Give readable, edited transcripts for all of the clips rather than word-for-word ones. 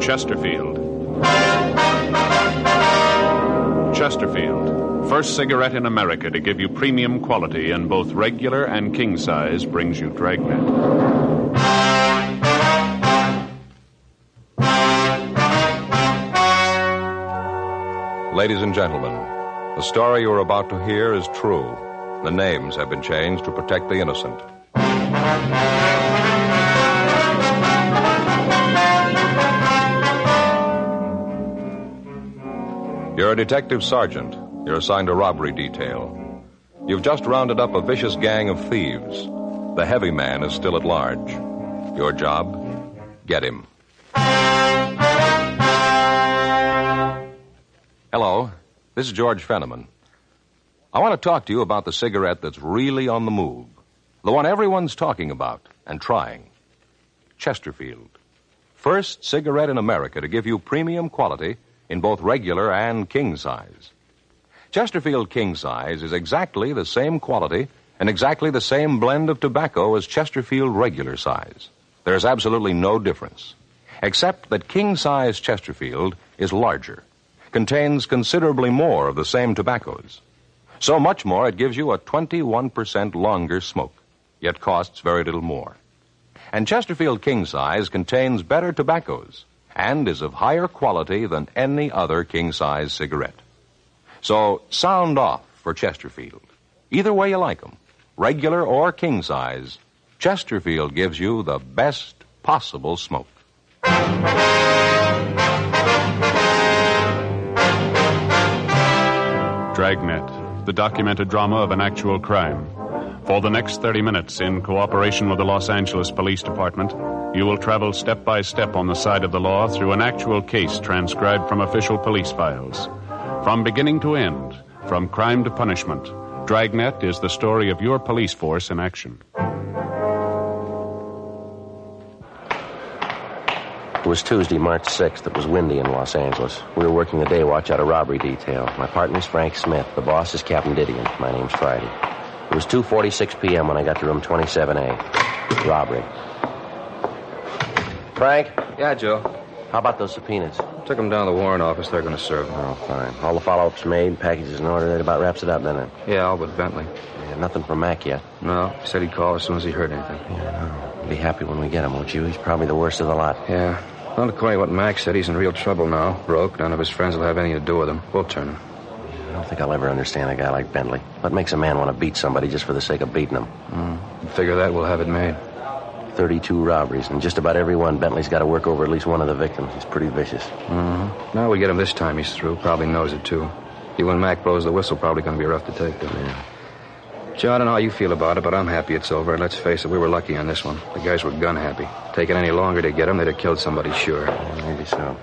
Chesterfield. Chesterfield, first cigarette in America to give you premium quality in both regular and king size, brings you Dragnet. Ladies and gentlemen, the story you are about to hear is true. The names have been changed to protect the innocent. You're a detective sergeant. You're assigned a robbery detail. You've just rounded up a vicious gang of thieves. The heavy man is still at large. Your job? Get him. Hello, this is George Fenneman. I want to talk to you about the cigarette that's really on the move. The one everyone's talking about and trying. Chesterfield. First cigarette in America to give you premium quality in both regular and king size. Chesterfield king size is exactly the same quality and exactly the same blend of tobacco as Chesterfield regular size. There's absolutely no difference, except that king size Chesterfield is larger, contains considerably more of the same tobaccos. So much more it gives you a 21% longer smoke, yet costs very little more. And Chesterfield king size contains better tobaccos and is of higher quality than any other king-size cigarette. So sound off for Chesterfield. Either way you like them, regular or king-size, Chesterfield gives you the best possible smoke. Dragnet, the documented drama of an actual crime. For the next 30 minutes, in cooperation with the Los Angeles Police Department, you will travel step by step on the side of the law through an actual case transcribed from official police files. From beginning to end, from crime to punishment, Dragnet is the story of your police force in action. It was Tuesday, March 6th. It was windy in Los Angeles. We were working the day watch out of robbery detail. My partner's Frank Smith. The boss is Captain Didion. My name's Friday. It was 2:46 p.m. when I got to room 27A. Robbery. Frank? Yeah, Joe. How about those subpoenas? Took them down to the warrant office. They're going to serve them. Oh, fine. All the follow-ups made, packages in order. That about wraps it up, doesn't it? Yeah, all but Bentley. Yeah, nothing from Mac yet. No, he said he'd call as soon as he heard anything. Yeah, no. Be happy when we get him, won't you? He's probably the worst of the lot. Yeah. Well, according to what Mac said, he's in real trouble now. Broke. None of his friends will have anything to do with him. We'll turn him. I don't think I'll ever understand a guy like Bentley. What makes a man want to beat somebody just for the sake of beating him? Figure that we'll have it made. 32 robberies, and just about every one Bentley's got to work over at least one of the victims. He's pretty vicious. Now we get him this time, he's through. Probably knows it, too. Even when Mac blows the whistle, probably going to be rough to take. Yeah. Joe, I don't know how you feel about it, but I'm happy it's over. Let's face it, we were lucky on this one. The guys were gun happy. Taking any longer to get him, they'd have killed somebody, sure. Yeah, maybe so.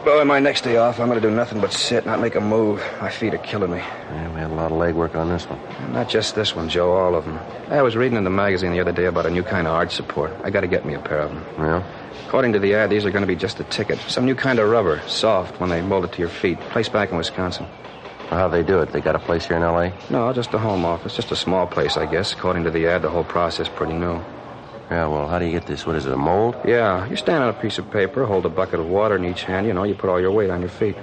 Well, on my next day off, I'm going to do nothing but sit, not make a move. My feet are killing me. Yeah, we had a lot of legwork on this one. Not just this one, Joe, all of them. I was reading in the magazine the other day about a new kind of arch support. I got to get me a pair of them. Yeah? According to the ad, these are going to be just a ticket. Some new kind of rubber, soft, when they mold it to your feet. Place back in Wisconsin. Well, how'd they do it? They got a place here in L.A.? No, just a home office. Just a small place, I guess. According to the ad, the whole process pretty new. Yeah, well, how do you get this? What is it, a mold? Yeah, you stand on a piece of paper, hold a bucket of water in each hand, you put all your weight on your feet.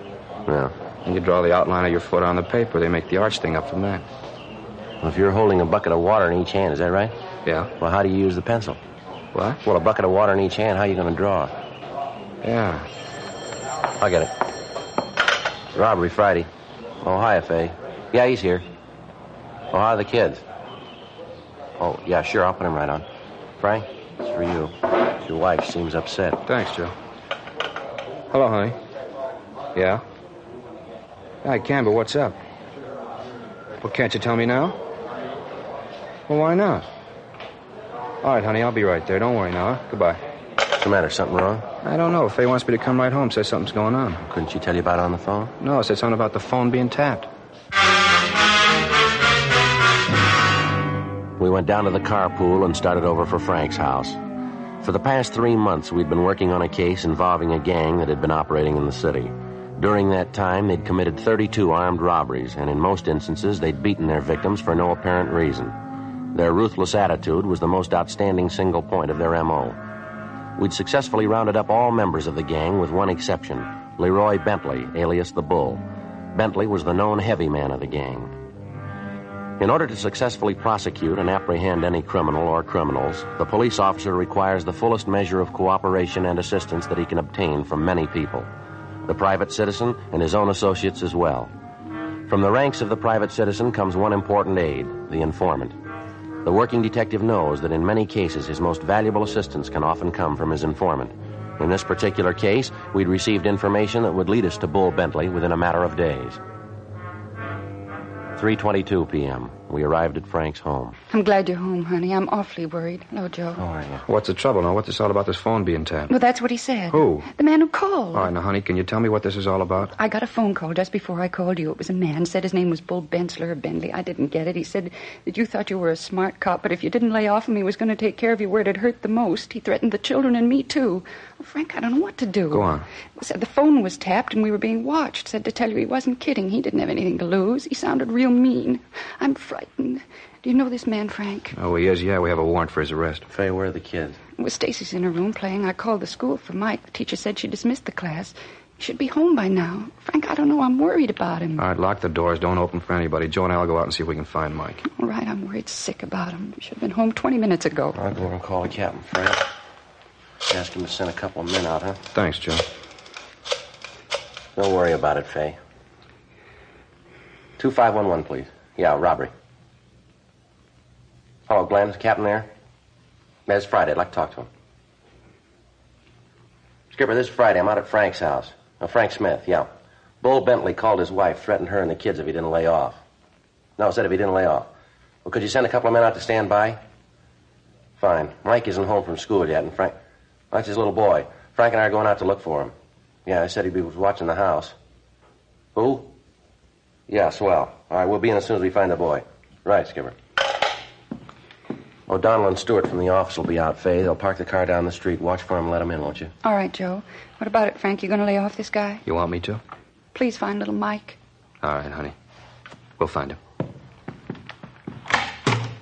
Yeah. And you draw the outline of your foot on the paper. They make the arch thing up from that. Well, if you're holding a bucket of water in each hand, is that right? Yeah. Well, how do you use the pencil? What? Well, a bucket of water in each hand, how are you going to draw? Yeah. I get it. Robbery Friday. Oh, hi, F.A. Yeah, he's here. Oh, how are the kids? Oh, yeah, sure, I'll put him right on. Frank, it's for you. Your wife seems upset. Thanks, Joe. Hello, honey. Yeah? I can, but what's up? Well, can't you tell me now? Well, why not? All right, honey, I'll be right there. Don't worry now, huh? Goodbye. What's the matter, something wrong? I don't know. Faye wants me to come right home, says something's going on. Couldn't she tell you about it on the phone? No, said something about the phone being tapped. We went down to the carpool and started over for Frank's house. For the past 3 months, we'd been working on a case involving a gang that had been operating in the city. During that time, they'd committed 32 armed robberies, and in most instances, they'd beaten their victims for no apparent reason. Their ruthless attitude was the most outstanding single point of their M.O. We'd successfully rounded up all members of the gang with one exception, Leroy Bentley, alias the Bull. Bentley was the known heavy man of the gang. In order to successfully prosecute and apprehend any criminal or criminals, the police officer requires the fullest measure of cooperation and assistance that he can obtain from many people, the private citizen and his own associates as well. From the ranks of the private citizen comes one important aid, the informant. The working detective knows that in many cases his most valuable assistance can often come from his informant. In this particular case, we'd received information that would lead us to Bull Bentley within a matter of days. 3:22 p.m. We arrived at Frank's home. I'm glad you're home, honey. I'm awfully worried. Hello, Joe. How are you? What's the trouble now? What's this all about this phone being tapped? Well, that's what he said. Who? The man who called. All right, now, honey, can you tell me what this is all about? I got a phone call just before I called you. It was a man. Said his name was Bull Bensler or Bentley. I didn't get it. He said that you thought you were a smart cop, but if you didn't lay off him, he was going to take care of you where it had hurt the most. He threatened the children and me, too. Well, Frank, I don't know what to do. Go on. Said the phone was tapped and we were being watched. Said to tell you he wasn't kidding. He didn't have anything to lose. He sounded real mean. I'm frightened. Do you know this man, Frank? Oh, he is, yeah. We have a warrant for his arrest. Faye, where are the kids? Well, Stacy's in her room playing. I called the school for Mike. The teacher said she dismissed the class. He should be home by now. Frank, I don't know. I'm worried about him. All right, lock the doors. Don't open for anybody. Joe and I will go out and see if we can find Mike. All right, I'm worried sick about him. He should have been home 20 minutes ago. I'll go over and call the captain, Frank. Ask him to send a couple of men out, huh? Thanks, Joe. Don't worry about it, Faye. 2511, please. Yeah, robbery. Hello, Glenn. Is the captain there? It's Friday. I'd like to talk to him. Skipper, this is Friday. I'm out at Frank's house. Frank Smith, yeah. Bull Bentley called his wife, threatened her and the kids if he didn't lay off. No, said if he didn't lay off. Well, could you send a couple of men out to stand by? Fine. Mike isn't home from school yet, and Frank... That's his little boy. Frank and I are going out to look for him. Yeah, I said he was watching the house. Who? Yeah, swell. All right, we'll be in as soon as we find the boy. Right, Skipper. O'Donnell and Stewart from the office will be out, Faye. They'll park the car down the street. Watch for him and let him in, won't you? All right, Joe. What about it, Frank? You going to lay off this guy? You want me to? Please find little Mike. All right, honey. We'll find him.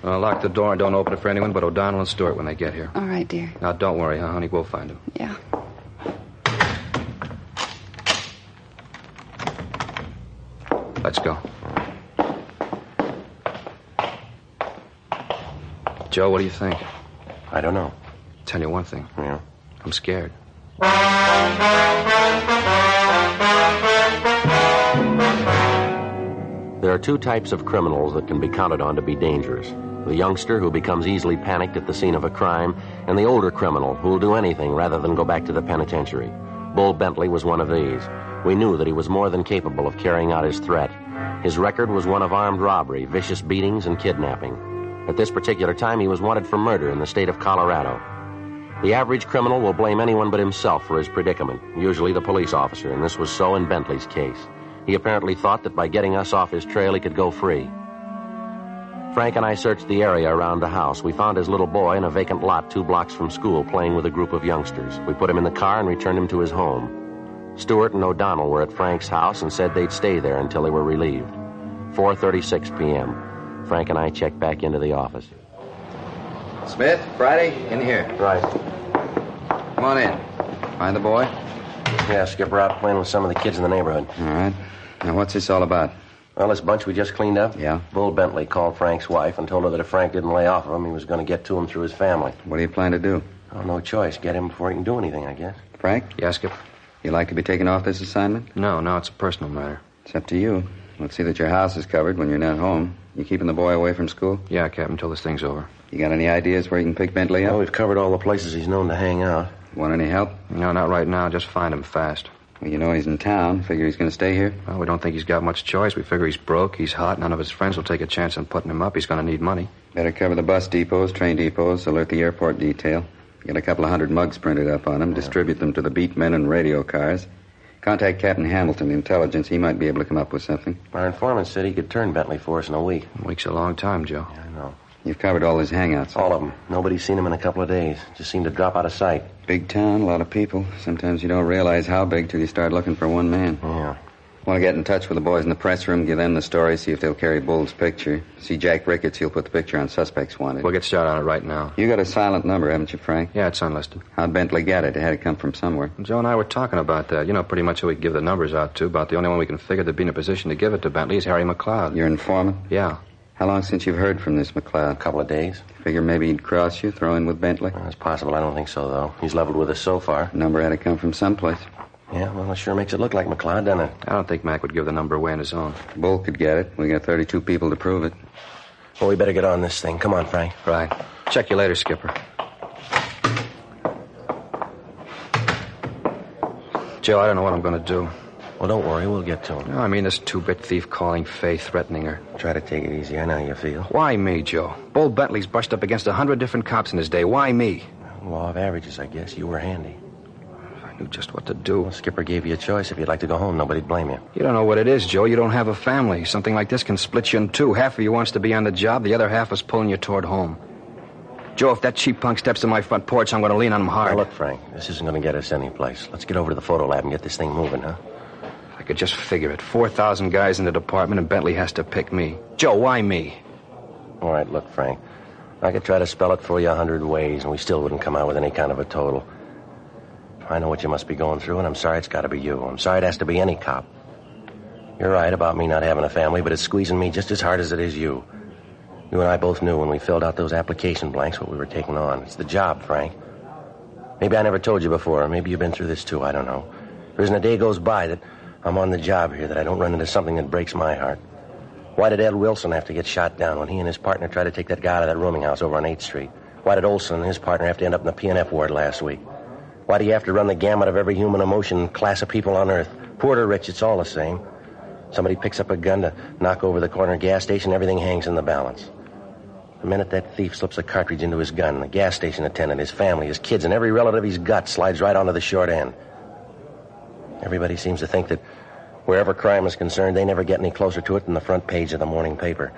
Lock the door and don't open it for anyone but O'Donnell and Stewart when they get here. All right, dear. Now, don't worry, huh, honey? We'll find him. Yeah. Let's go. Joe, what do you think? I don't know. Tell you one thing. Yeah? I'm scared. There are two types of criminals that can be counted on to be dangerous. The youngster who becomes easily panicked at the scene of a crime, and the older criminal who will do anything rather than go back to the penitentiary. Bull Bentley was one of these. We knew that he was more than capable of carrying out his threat. His record was one of armed robbery, vicious beatings, and kidnapping. At this particular time, he was wanted for murder in the state of Colorado. The average criminal will blame anyone but himself for his predicament, usually the police officer, and this was so in Bentley's case. He apparently thought that by getting us off his trail, he could go free. Frank and I searched the area around the house. We found his little boy in a vacant lot 2 blocks from school playing with a group of youngsters. We put him in the car and returned him to his home. Stewart and O'Donnell were at Frank's house and said they'd stay there until they were relieved. 4:36 p.m. Frank and I checked back into the office. Smith, Friday, in here. Right. Come on in. Find the boy? Yeah, Skipper, out playing with some of the kids in the neighborhood. All right. Now, what's this all about? Well, this bunch we just cleaned up? Yeah. Bull Bentley called Frank's wife and told her that if Frank didn't lay off of him, he was going to get to him through his family. What do you plan to do? Oh, no choice. Get him before he can do anything, I guess. Frank, Yeah, Skipper? you like to be taken off this assignment? No, it's a personal matter. It's up to you. Let's see that your house is covered when you're not home. You keeping the boy away from school? Yeah, Captain, until this thing's over. You got any ideas where you can pick Bentley up? Well, we've covered all the places he's known to hang out. Want any help? No, not right now. Just find him fast. Well, you know he's in town. Figure he's going to stay here? Well, we don't think he's got much choice. We figure he's broke, he's hot. None of his friends will take a chance on putting him up. He's going to need money. Better cover the bus depots, train depots, alert the airport detail. Get a couple of 100 mugs printed up on him, distribute them to the beat men and radio cars. Contact Captain Hamilton, the intelligence. He might be able to come up with something. Our informant said he could turn Bentley for us in a week. A week's a long time, Joe. I know. You've covered all his hangouts. All of them. Nobody's seen him in a couple of days. Just seemed to drop out of sight. Big town, a lot of people. Sometimes you don't realize how big till you start looking for one man. Yeah. Want to get in touch with the boys in the press room, give them the story, see if they'll carry Bull's picture. See Jack Ricketts, he'll put the picture on Suspects Wanted. We'll get started on it right now. You got a silent number, haven't you, Frank? Yeah, it's unlisted. How'd Bentley get it? It had to come from somewhere. Joe and I were talking about that. You know pretty much who we can give the numbers out to. About the only one we can figure that'd be in a position to give it to Bentley is Harry McLeod. Your informant? Yeah. How long since you've heard from this McLeod? A couple of days. Figure maybe he'd cross you, throw in with Bentley? It's possible. I don't think so, though. He's leveled with us so far. Number had to come from someplace. Yeah, well, it sure makes it look like McLeod, doesn't it? I don't think Mac would give the number away on his own. Bull could get it. We got 32 people to prove it. Well, we better get on this thing. Come on, Frank. Right. Check you later, Skipper. Joe, I don't know what I'm going to do. Well, don't worry. We'll get to him. No, I mean this two-bit thief calling Faye, threatening her. Try to take it easy. I know how you feel. Why me, Joe? Bull Bentley's brushed up against 100 different cops in his day. Why me? Law of averages, I guess. You were handy. I knew just what to do. Well, Skipper gave you a choice. If you'd like to go home, nobody'd blame you. You don't know what it is, Joe. You don't have a family. Something like this can split you in two. Half of you wants to be on the job. The other half is pulling you toward home. Joe, if that cheap punk steps to my front porch, I'm going to lean on him hard. Now, look, Frank, this isn't going to get us anyplace. Let's get over to the photo lab and get this thing moving, huh? I could just figure it. 4,000 guys in the department, and Bentley has to pick me. Joe, why me? All right, look, Frank. I could try to spell it for you 100 ways, and we still wouldn't come out with any kind of a total. I know what you must be going through, and I'm sorry it's got to be you. I'm sorry it has to be any cop. You're right about me not having a family, but it's squeezing me just as hard as it is you. You and I both knew when we filled out those application blanks what we were taking on. It's the job, Frank. Maybe I never told you before. Maybe you've been through this, too. I don't know. There isn't a day goes by that I'm on the job here that I don't run into something that breaks my heart. Why did Ed Wilson have to get shot down when he and his partner tried to take that guy out of that rooming house over on 8th Street? Why did Olson and his partner have to end up in the P&F ward last week? Why do you have to run the gamut of every human emotion and class of people on Earth? Poor or rich, it's all the same. Somebody picks up a gun to knock over the corner gas station, everything hangs in the balance. The minute that thief slips a cartridge into his gun, the gas station attendant, his family, his kids, and every relative he's got slides right onto the short end. Everybody seems to think that wherever crime is concerned, they never get any closer to it than the front page of the morning paper.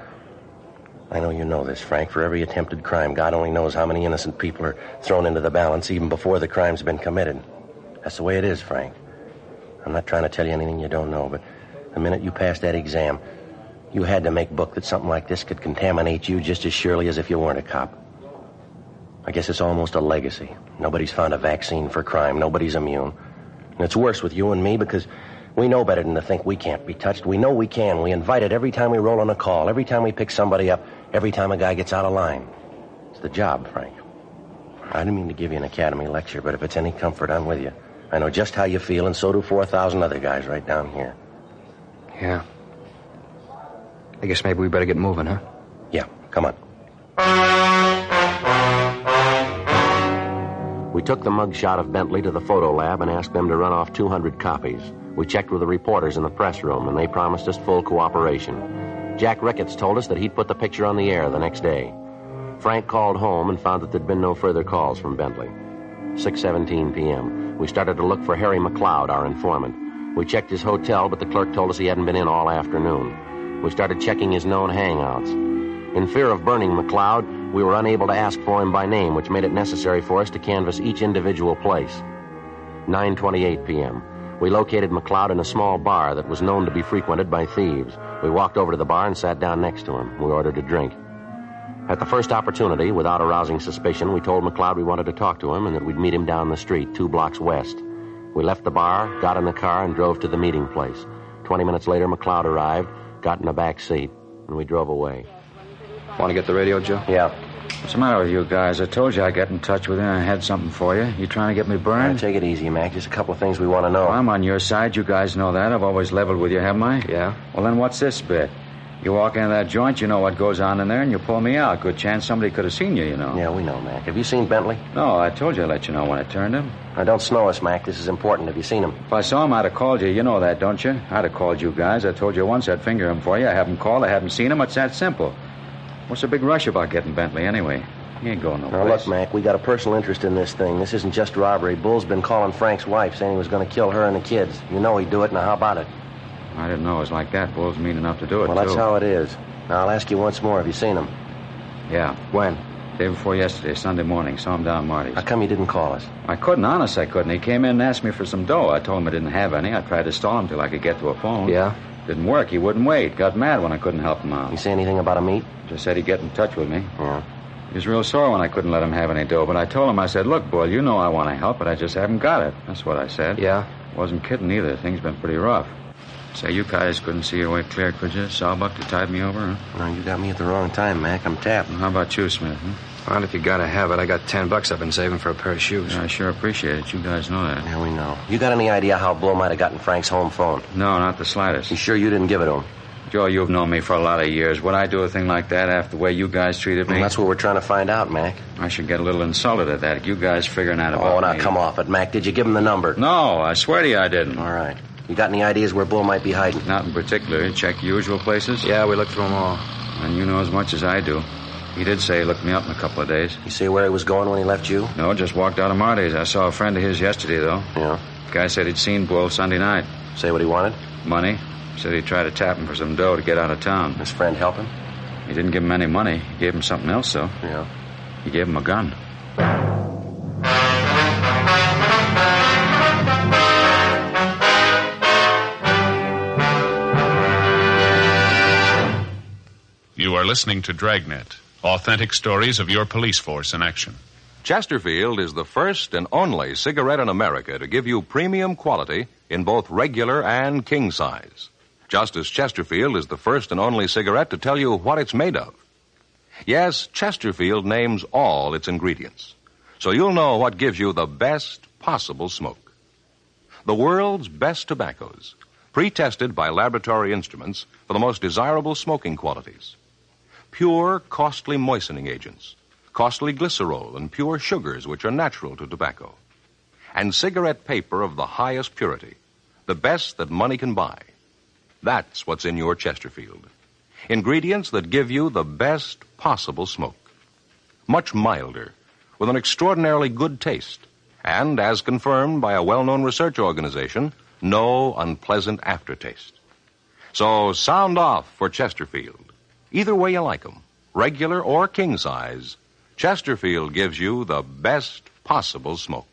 I know you know this, Frank. For every attempted crime, God only knows how many innocent people are thrown into the balance even before the crime's been committed. That's the way it is, Frank. I'm not trying to tell you anything you don't know, but the minute you passed that exam, you had to make book that something like this could contaminate you just as surely as if you weren't a cop. I guess it's almost a legacy. Nobody's found a vaccine for crime. Nobody's immune. And it's worse with you and me because we know better than to think we can't be touched. We know we can. We invite it every time we roll on a call, every time we pick somebody up, every time a guy gets out of line. It's the job, Frank. I didn't mean to give you an academy lecture, but if it's any comfort, I'm with you. I know just how you feel, and so do 4,000 other guys right down here. Yeah. I guess maybe we better get moving, huh? Yeah, come on. We took the mugshot of Bentley to the photo lab and asked them to run off 200 copies. We checked with the reporters in the press room, and they promised us full cooperation. Jack Ricketts told us that he'd put the picture on the air the next day. Frank called home and found that there'd been no further calls from Bentley. 6:17 p.m. We started to look for Harry McLeod, our informant. We checked his hotel, but the clerk told us he hadn't been in all afternoon. We started checking his known hangouts. In fear of burning McLeod, we were unable to ask for him by name, which made it necessary for us to canvass each individual place. 9:28 p.m. We located McLeod in a small bar that was known to be frequented by thieves. We walked over to the bar and sat down next to him. We ordered a drink. At the first opportunity, without arousing suspicion, we told McLeod we wanted to talk to him and that we'd meet him down the street, 2 blocks west. We left the bar, got in the car, and drove to the meeting place. 20 minutes later, McLeod arrived, got in the back seat, and we drove away. Want to get the radio, Joe? Yeah. What's the matter with you guys? I told you I'd get in touch with you and I had something for you. You trying to get me burned? Take it easy, Mac. Just a couple of things we want to know. Well, I'm on your side. You guys know that. I've always leveled with you, haven't I? Yeah. Well, then what's this bit? You walk into that joint, you know what goes on in there, and you pull me out. Good chance somebody could have seen you, you know. Yeah, we know, Mac. Have you seen Bentley? No, I told you I'd let you know when I turned him. Now, don't snow us, Mac. This is important. Have you seen him? If I saw him, I'd have called you. You know that, don't you? I'd have called you guys. I told you once I'd finger him for you. I haven't called. I haven't seen him. It's that simple. What's the big rush about getting Bentley, anyway? He ain't going nowhere. Now, look, Mac, we got a personal interest in this thing. This isn't just robbery. Bull's been calling Frank's wife, saying he was going to kill her and the kids. You know he'd do it. Now, how about it? I didn't know it was like that. Bull's mean enough to do it, Well, that's how it is. Now, I'll ask you once more. Have you seen him? Yeah. When? Day before yesterday, Sunday morning. Saw him down Marty's. How come you didn't call us? I couldn't, honest, I couldn't. He came in and asked me for some dough. I told him I didn't have any. I tried to stall him till I could get to a phone. Yeah? Didn't work. He wouldn't wait. Got mad when I couldn't help him out. You say anything about a meet? Just said he'd get in touch with me. Yeah. He was real sore when I couldn't let him have any dough, but I told him, I said, look, Bull, you know I want to help, but I just haven't got it. That's what I said. Yeah? Wasn't kidding either. Things been pretty rough. Say, you guys couldn't see your way clear, could you? Sawbuck to tide me over, huh? Well, you got me at the wrong time, Mac. I'm tapped. Well, how about you, Smith? Well, if you gotta have it, I got $10 I've been saving for a pair of shoes. Yeah, I sure appreciate it. You guys know that. Yeah, we know. You got any idea how Bull might have gotten Frank's home phone? No, not the slightest. You sure you didn't give it to him? Joe, you've known me for a lot of years. Would I do a thing like that after the way you guys treated me? Well, that's what we're trying to find out, Mac. I should get a little insulted at that. You guys figuring that about Oh, now me. come off it, Mac. Did you give him the number? No, I swear to you I didn't. All right. You got any ideas where Bull might be hiding? Not in particular. Check usual places? Yeah, we looked through them all. And you know as much as I do. He did say he looked me up in a couple of days. You see where he was going when he left you? No, just walked out of Marty's. I saw a friend of his yesterday, though. Yeah. Guy said he'd seen Bull Sunday night. Say what he wanted? Money. Said he'd try to tap him for some dough to get out of town. His friend help him? He didn't give him any money. He gave him something else, though. Yeah. He gave him a gun. You are listening to Dragnet, authentic stories of your police force in action. Chesterfield is the first and only cigarette in America to give you premium quality in both regular and king size. Just as Chesterfield is the first and only cigarette to tell you what it's made of. Yes, Chesterfield names all its ingredients, so you'll know what gives you the best possible smoke. The world's best tobaccos, pre-tested by laboratory instruments for the most desirable smoking qualities. Pure, costly moistening agents, costly glycerol and pure sugars which are natural to tobacco, and cigarette paper of the highest purity, the best that money can buy. That's what's in your Chesterfield. Ingredients that give you the best possible smoke. Much milder, with an extraordinarily good taste, and, as confirmed by a well-known research organization, no unpleasant aftertaste. So sound off for Chesterfield. Either way you like 'em, regular or king size, Chesterfield gives you the best possible smoke.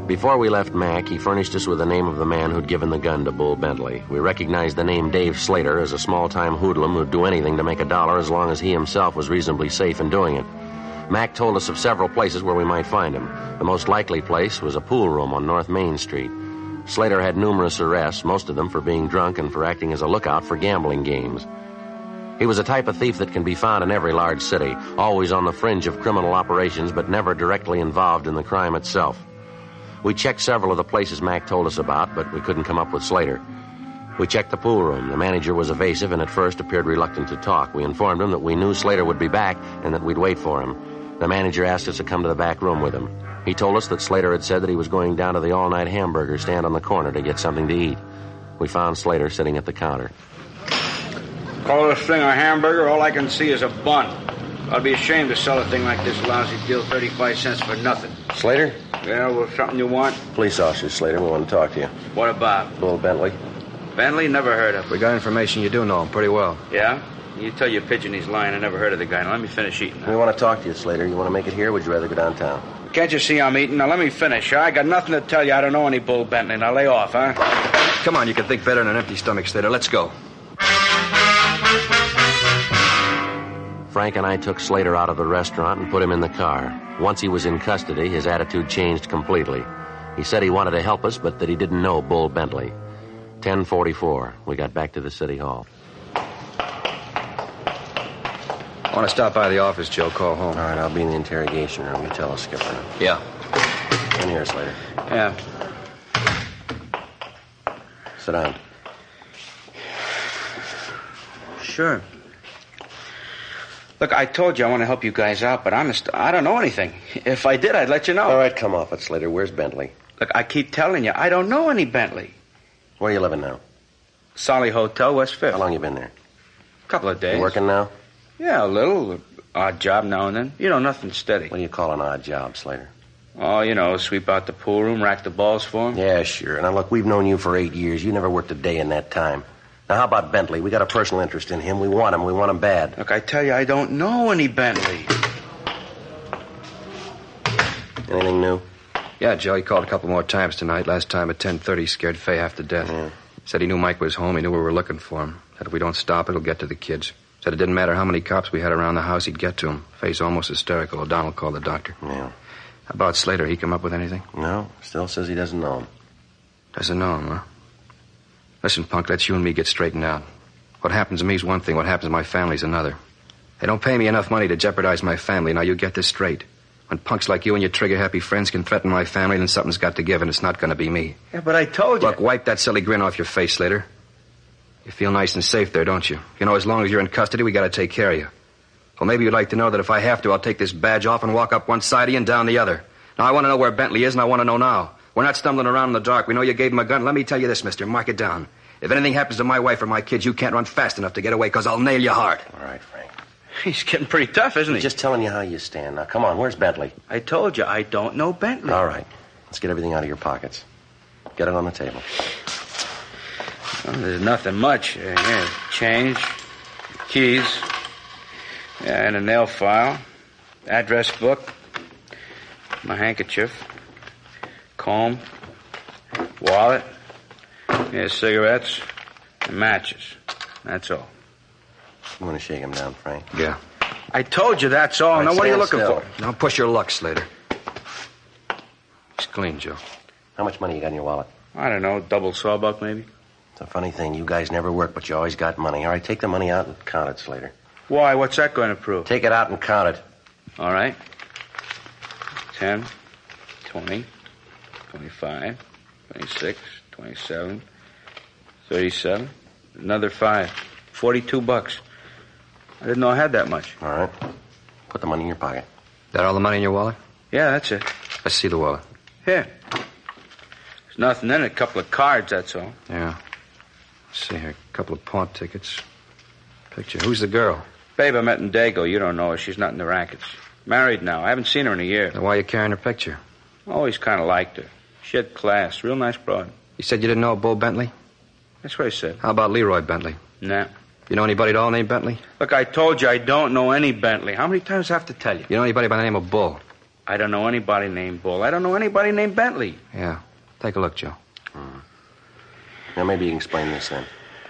Before we left Mac, he furnished us with the name of the man who'd given the gun to Bull Bentley. We recognized the name Dave Slater as a small-time hoodlum who'd do anything to make a dollar as long as he himself was reasonably safe in doing it. Mac told us of several places where we might find him. The most likely place was a pool room on North Main Street. Slater had numerous arrests, most of them for being drunk and for acting as a lookout for gambling games. He was a type of thief that can be found in every large city, always on the fringe of criminal operations but never directly involved in the crime itself. We checked several of the places Mac told us about, but we couldn't come up with Slater. We checked the pool room. The manager was evasive and at first appeared reluctant to talk. We informed him that we knew Slater would be back and that we'd wait for him. The manager asked us to come to the back room with him. He told us that Slater had said that he was going down to the all-night hamburger stand on the corner to get something to eat. We found Slater sitting at the counter. Call it a thing a hamburger, all I can see is a bun. I'd be ashamed to sell a thing like this lousy deal, 35 cents for nothing. Slater? Yeah, well, something you want? Police officer, Slater. We want to talk to you. What about? Bull Bentley. Bentley? Never heard of him. We got information you do know him pretty well. Yeah? You tell your pigeon he's lying. I never heard of the guy. Now, let me finish eating. We want to talk to you, Slater. You want to make it here, or would you rather go downtown? Can't you see I'm eating? Now, let me finish, huh? I got nothing to tell you. I don't know any Bull Bentley. Now, lay off, huh? Come on, you can think better than an empty stomach, Slater. Let's go. Frank and I took Slater out of the restaurant and put him in the car. Once he was in custody, his attitude changed completely. He said he wanted to help us, but that he didn't know Bull Bentley. 10:44. We got back to the city hall. I want to stop by the office, Joe. Call home. All right, I'll be in the interrogation room. You tell us, Skipper. Yeah. In here, Slater. Yeah. Sit down. Sure. Look, I told you I want to help you guys out, but honest, I don't know anything. If I did, I'd let you know. All right, come off it, Slater. Where's Bentley? Look, I keep telling you, I don't know any Bentley. Where are you living now? Solly Hotel, West 5th. How long you been there? Couple of days. You working now? Yeah, a little. Odd job now and then. You know, nothing steady. What do you call an odd job, Slater? Oh, you know, sweep out the pool room, rack the balls for him. Yeah, sure. Now, look, we've known you for 8 years. You never worked a day in that time. Now, how about Bentley? We got a personal interest in him. We want him. We want him bad. Look, I tell you, I don't know any Bentley. Anything new? Yeah, Joe, he called a couple more times tonight. Last time at 10:30, scared Fay half to death. Yeah. Said he knew Mike was home. He knew we were looking for him. Said if we don't stop, it'll get to the kids. Said it didn't matter how many cops we had around the house, he'd get to him. Fay's almost hysterical. O'Donnell called the doctor. Yeah. How about Slater? He come up with anything? No, still says he doesn't know him. Doesn't know him, huh? Listen, Punk, let's you and me get straightened out. What happens to me is one thing. What happens to my family's another. They don't pay me enough money to jeopardize my family. Now, you get this straight. When punks like you and your trigger-happy friends can threaten my family, then something's got to give, and it's not going to be me. Yeah, but I told you. Look, wipe that silly grin off your face, Slater. You feel nice and safe there, don't you? You know, as long as you're in custody, we got to take care of you. Well, maybe you'd like to know that if I have to, I'll take this badge off and walk up one side of you and down the other. Now, I want to know where Bentley is, and I want to know now. We're not stumbling around in the dark. We know you gave him a gun. Let me tell you this, mister. Mark it down. If anything happens to my wife or my kids, you can't run fast enough to get away, because I'll nail you hard. All right, Frank. He's getting pretty tough, isn't he? Just telling you how you stand. Now, come on, where's Bentley? I told you, I don't know Bentley. All right. Let's get everything out of your pockets. Get it on the table. Well, there's nothing much. Yeah, change, keys, yeah, and a nail file, address book, my handkerchief, comb, wallet, yeah, cigarettes, and matches. That's all. You want to shake him down, Frank? Yeah. I told you that's all. All right, now, what are you stand looking still. for? Now, push your luck, Slater. It's clean, Joe. How much money you got in your wallet? I don't know, double sawbuck maybe? It's a funny thing. You guys never work, but you always got money. All right, take the money out and count it, Slater. Why? What's that going to prove? Take it out and count it. All right. 10, 20, 25, 26, 27, 37, another 5. $42. I didn't know I had that much. All right. Put the money in your pocket. That all the money in your wallet? Yeah, that's it. Let's see the wallet. Here. There's nothing in it. A couple of cards, that's all. Yeah. Let's see here. A couple of pawn tickets. Picture. Who's the girl? Babe, I met in Dago. You don't know her. She's not in the rackets. Married now. I haven't seen her in a year. Then why are you carrying her picture? Always kind of liked her. She had class. Real nice broad. You said you didn't know Bull Bentley? That's what I said. How about Leroy Bentley? Nah. You know anybody at all named Bentley? Look, I told you I don't know any Bentley. How many times do I have to tell you? You know anybody by the name of Bull? I don't know anybody named Bull. I don't know anybody named Bentley. Yeah. Take a look, Joe. Now, maybe you can explain this then.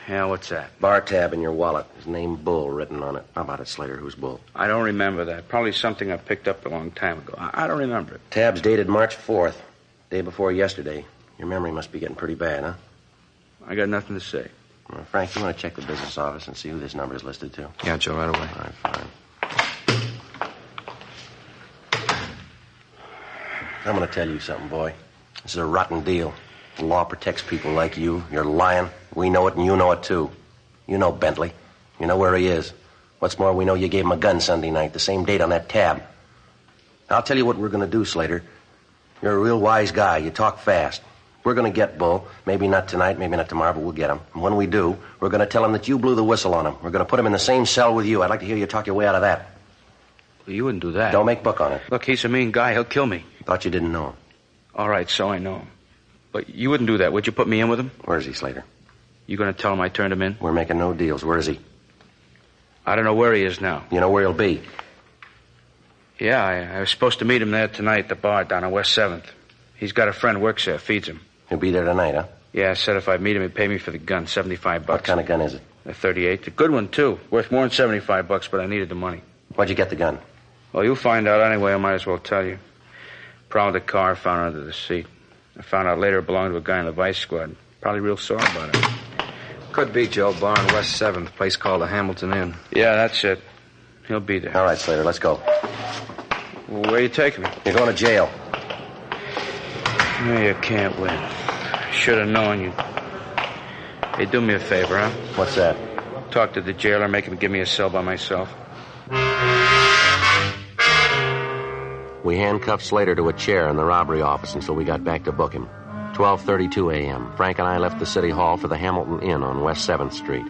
Yeah, what's that? Bar tab in your wallet. His name Bull written on it. How about it, Slater? Who's Bull? I don't remember that. Probably something I picked up a long time ago. I don't remember it. Tab's dated March 4th, day before yesterday. Your memory must be getting pretty bad, huh? I got nothing to say. Well, Frank, you want to check the business office and see who this number is listed to? Yeah, Joe, right away. All right, fine. I'm going to tell you something, boy. This is a rotten deal. The law protects people like you. You're lying. We know it, and you know it, too. You know Bentley. You know where he is. What's more, we know you gave him a gun Sunday night, the same date on that tab. Now, I'll tell you what we're going to do, Slater. You're a real wise guy. You talk fast. We're going to get Bull. Maybe not tonight, maybe not tomorrow, but we'll get him. And when we do, we're going to tell him that you blew the whistle on him. We're going to put him in the same cell with you. I'd like to hear you talk your way out of that. Well, you wouldn't do that. Don't make book on it. Look, he's a mean guy. He'll kill me. Thought you didn't know him. All right, so I know him. But you wouldn't do that. Would you put me in with him? Where is he, Slater? You going to tell him I turned him in? We're making no deals. Where is he? I don't know where he is now. You know where he'll be? Yeah, I was supposed to meet him there tonight at the bar down on West 7th. He's got a friend works there, feeds him. He'll be there tonight, huh? Yeah, I said if I meet him, he'd pay me for the gun, $75. What kind of gun is it? A 38. A good one, too. Worth more than $75, but I needed the money. Where'd you get the gun? Well, you'll find out anyway. I might as well tell you. Prowled the car, found it under the seat. I found out later it belonged to a guy in the Vice Squad. Probably real sore about it. Could be, Joe. Bar on West 7th, place called the Hamilton Inn. Yeah, that's it. He'll be there. All right, Slater, let's go. Well, where are you taking me? You're going to jail. No, you can't win. Should have known you. Hey, do me a favor, huh? What's that? Talk to the jailer, make him give me a cell by myself. We handcuffed Slater to a chair in the robbery office until we got back to book him. 12:32 a.m. Frank and I left the city hall for the Hamilton Inn on West 7th Street.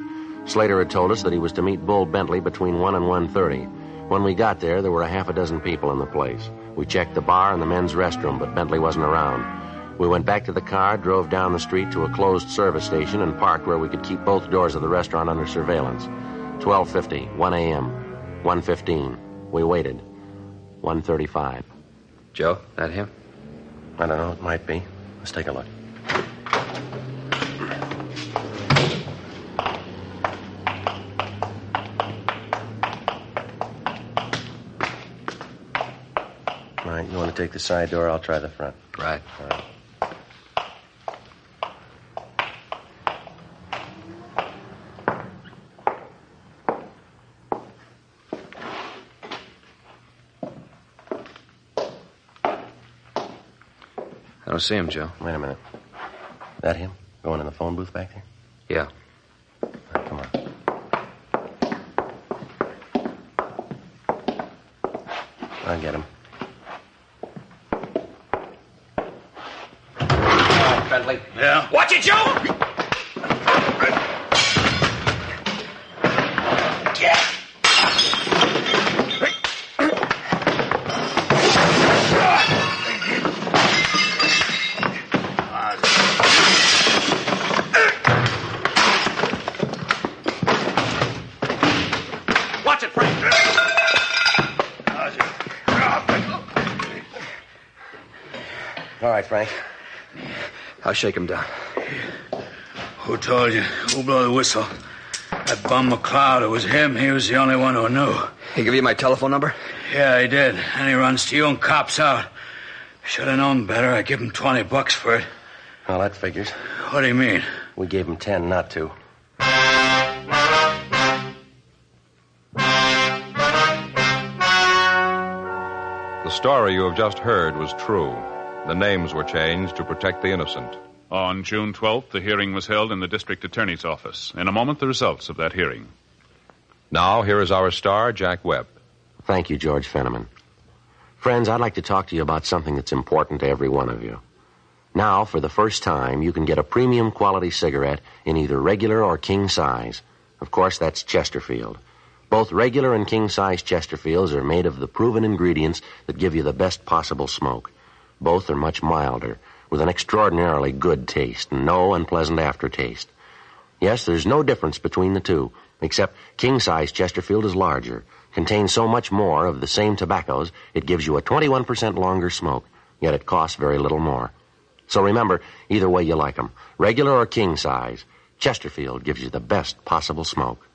Slater had told us that he was to meet Bull Bentley between 1 and 1:30. When we got there were a half a dozen people in the place. We checked the bar and the men's restroom, but Bentley wasn't around. We went back to the car, drove down the street to a closed service station, and parked where we could keep both doors of the restaurant under surveillance. 12:50, 1 a.m., 1:15. We waited. 1:35. Joe, that him? I don't know. It might be. Let's take a look. All right, you want to take the side door? I'll try the front. Right. All right. I don't see him, Joe. Wait a minute. That him? Going in the phone booth back there? Yeah. All right, come on. I'll get him. Bentley. Yeah? Watch it, Joe! Watch it, Frank. All right, Frank. I'll shake him down. Who told you? Who blew the whistle? That bum McLeod, it was him. He was the only one who knew. He give you my telephone number? Yeah, he did. And he runs to you and cops out. Should have known better. I give him $20 for it. Well, that figures. What do you mean? We gave him 10 not to. The story you have just heard was true. The names were changed to protect the innocent. On June 12th, the hearing was held in the district attorney's office. In a moment, the results of that hearing. Now, here is our star, Jack Webb. Thank you, George Fenneman. Friends, I'd like to talk to you about something that's important to every one of you. Now, for the first time, you can get a premium quality cigarette in either regular or king size. Of course, that's Chesterfield. Both regular and king-size Chesterfields are made of the proven ingredients that give you the best possible smoke. Both are much milder, with an extraordinarily good taste and no unpleasant aftertaste. Yes, there's no difference between the two, except king-size Chesterfield is larger, contains so much more of the same tobaccos, it gives you a 21% longer smoke, yet it costs very little more. So remember, either way you like 'em, regular or king-size, Chesterfield gives you the best possible smoke.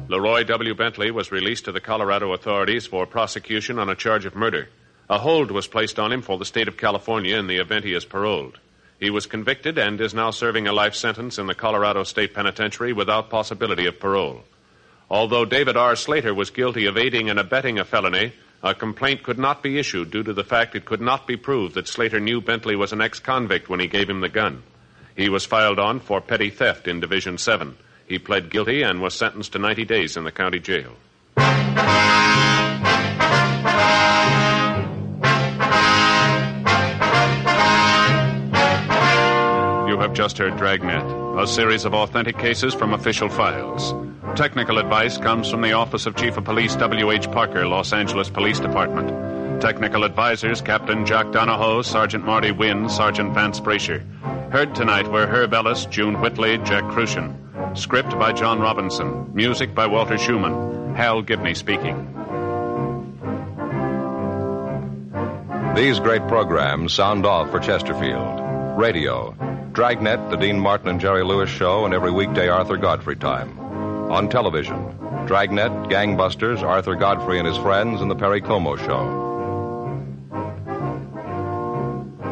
Leroy W. Bentley was released to the Colorado authorities for prosecution on a charge of murder. A hold was placed on him for the state of California in the event he is paroled. He was convicted and is now serving a life sentence in the Colorado State Penitentiary without possibility of parole. Although David R. Slater was guilty of aiding and abetting a felony, a complaint could not be issued due to the fact it could not be proved that Slater knew Bentley was an ex-convict when he gave him the gun. He was filed on for petty theft in Division 7. He pled guilty and was sentenced to 90 days in the county jail. You have just heard Dragnet, a series of authentic cases from official files. Technical advice comes from the Office of Chief of Police W.H. Parker, Los Angeles Police Department. Technical advisors Captain Jack Donahoe, Sergeant Marty Wynn, Sergeant Vance Brasher. Heard tonight were Herb Ellis, June Whitley, Jack Crucian. Script by John Robinson. Music by Walter Schumann. Hal Gibney speaking. These great programs sound off for Chesterfield. Radio, Dragnet, the Dean Martin and Jerry Lewis Show, and every weekday Arthur Godfrey time. On television, Dragnet, Gangbusters, Arthur Godfrey and his friends, and the Perry Como Show.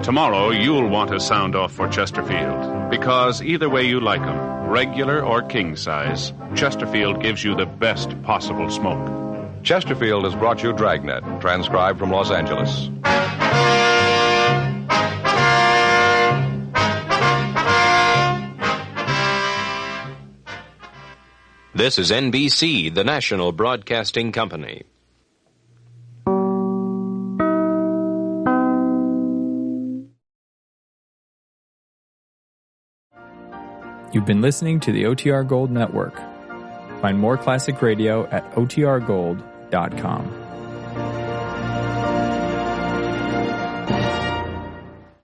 Tomorrow, you'll want to sound off for Chesterfield, because either way you like 'em, regular or king size, Chesterfield gives you the best possible smoke. Chesterfield has brought you Dragnet, transcribed from Los Angeles. This is NBC, the national broadcasting company. You've been listening to the OTR Gold Network. Find more classic radio at otrgold.com.